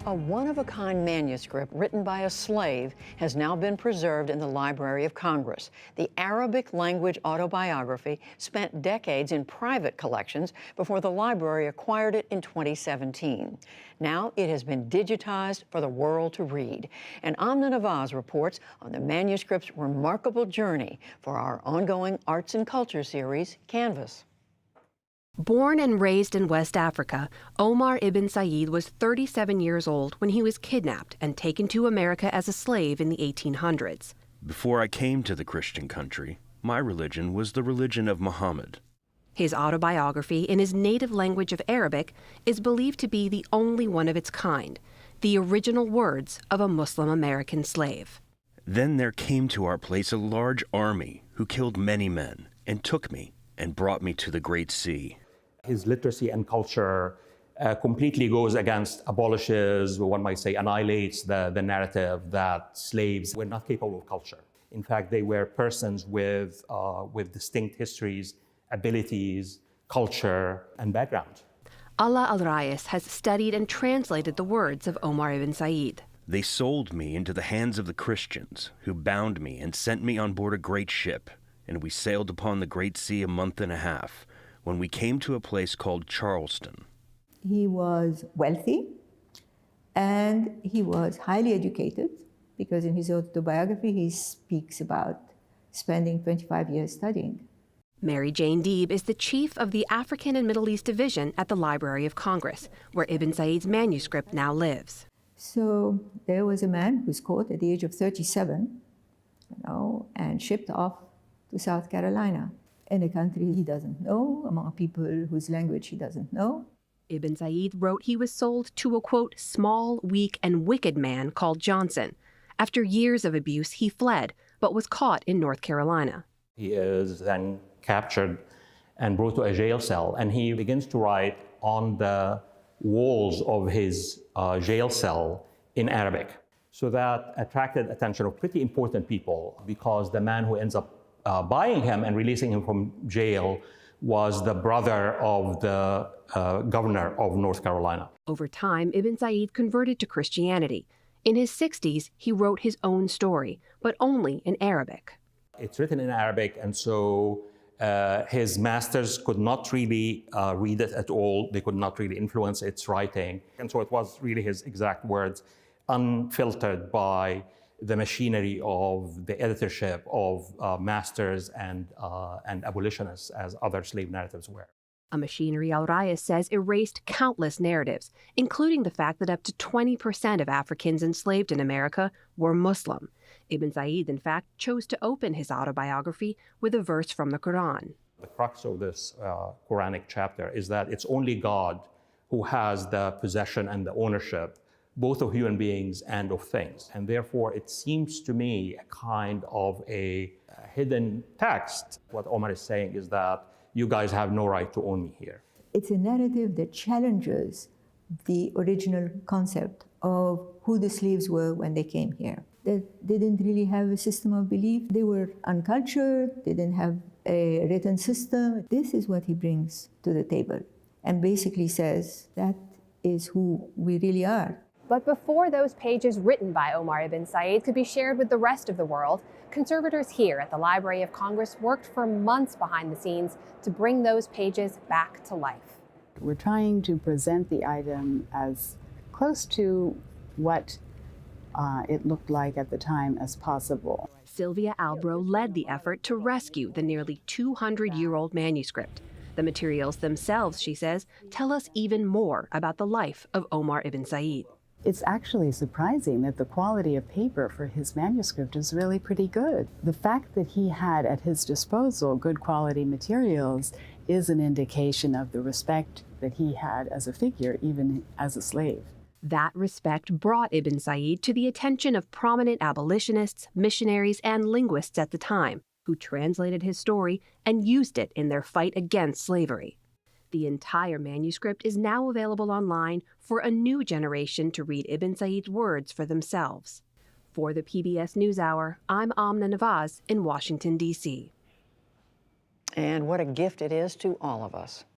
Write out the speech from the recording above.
A one-of-a-kind manuscript written by a slave has now been preserved in the Library of Congress. The Arabic language autobiography spent decades in private collections before the library acquired it in 2017. Now it has been digitized for the world to read. And Amna Nawaz reports on the manuscript's remarkable journey for our ongoing arts and culture series, Canvas. Born and raised in West Africa, Omar ibn Said was 37 years old when he was kidnapped and taken to America as a slave in the 1800s. Before I came to the Christian country, my religion was the religion of Muhammad. His autobiography in his native language of Arabic is believed to be the only one of its kind, the original words of a Muslim American slave. Then there came to our place a large army who killed many men and took me and brought me to the Great Sea. His literacy and culture completely goes against, abolishes, one might say, annihilates the narrative that slaves were not capable of culture. In fact, they were persons with distinct histories, abilities, culture, and background. Allah Al-Rayes has studied and translated the words of Omar ibn Said. They sold me into the hands of the Christians, who bound me and sent me on board a great ship, and we sailed upon the Great Sea a month and a half, when we came to a place called Charleston. He was wealthy and he was highly educated, because in his autobiography he speaks about spending 25 years studying. Mary Jane Deeb is the chief of the African and Middle East Division at the Library of Congress, where Ibn Said's manuscript now lives. So there was a man who was caught at the age of 37, and shipped off to South Carolina, in a country he doesn't know, among people whose language he doesn't know. Ibn Said wrote he was sold to a, quote, small, weak, and wicked man called Johnson. After years of abuse, he fled, but was caught in North Carolina. He is then captured and brought to a jail cell, and he begins to write on the walls of his jail cell in Arabic. So that attracted attention of pretty important people, because the man who ends up buying him and releasing him from jail was the brother of the governor of North Carolina. Over time, Ibn Said converted to Christianity. In his 60s, he wrote his own story, but only in Arabic. It's written in Arabic, and so his masters could not really read it at all. They could not really influence its writing. And so it was really his exact words, unfiltered by the machinery of the editorship of masters and abolitionists, as other slave narratives were. A machinery Al-Rayes says erased countless narratives, including the fact that up to 20% of Africans enslaved in America were Muslim. Ibn Said, in fact, chose to open his autobiography with a verse from the Quran. The crux of this Quranic chapter is that it's only God who has the possession and the ownership both of human beings and of things. And therefore, it seems to me a kind of a hidden text. What Omar is saying is that you guys have no right to own me here. It's a narrative that challenges the original concept of who the slaves were when they came here. That they didn't really have a system of belief. They were uncultured. They didn't have a written system. This is what he brings to the table, and basically says that is who we really are. But before those pages written by Omar ibn Said could be shared with the rest of the world, conservators here at the Library of Congress worked for months behind the scenes to bring those pages back to life. We're trying to present the item as close to what it looked like at the time as possible. Sylvia Albro led the effort to rescue the nearly 200-year-old manuscript. The materials themselves, she says, tell us even more about the life of Omar ibn Said. It's actually surprising that the quality of paper for his manuscript is really pretty good. The fact that he had at his disposal good quality materials is an indication of the respect that he had as a figure, even as a slave. That respect brought Ibn Said to the attention of prominent abolitionists, missionaries, and linguists at the time, who translated his story and used it in their fight against slavery. The entire manuscript is now available online for a new generation to read Ibn Said's words for themselves. For the PBS NewsHour, I'm Amna Nawaz in Washington, D.C. And what a gift it is to all of us.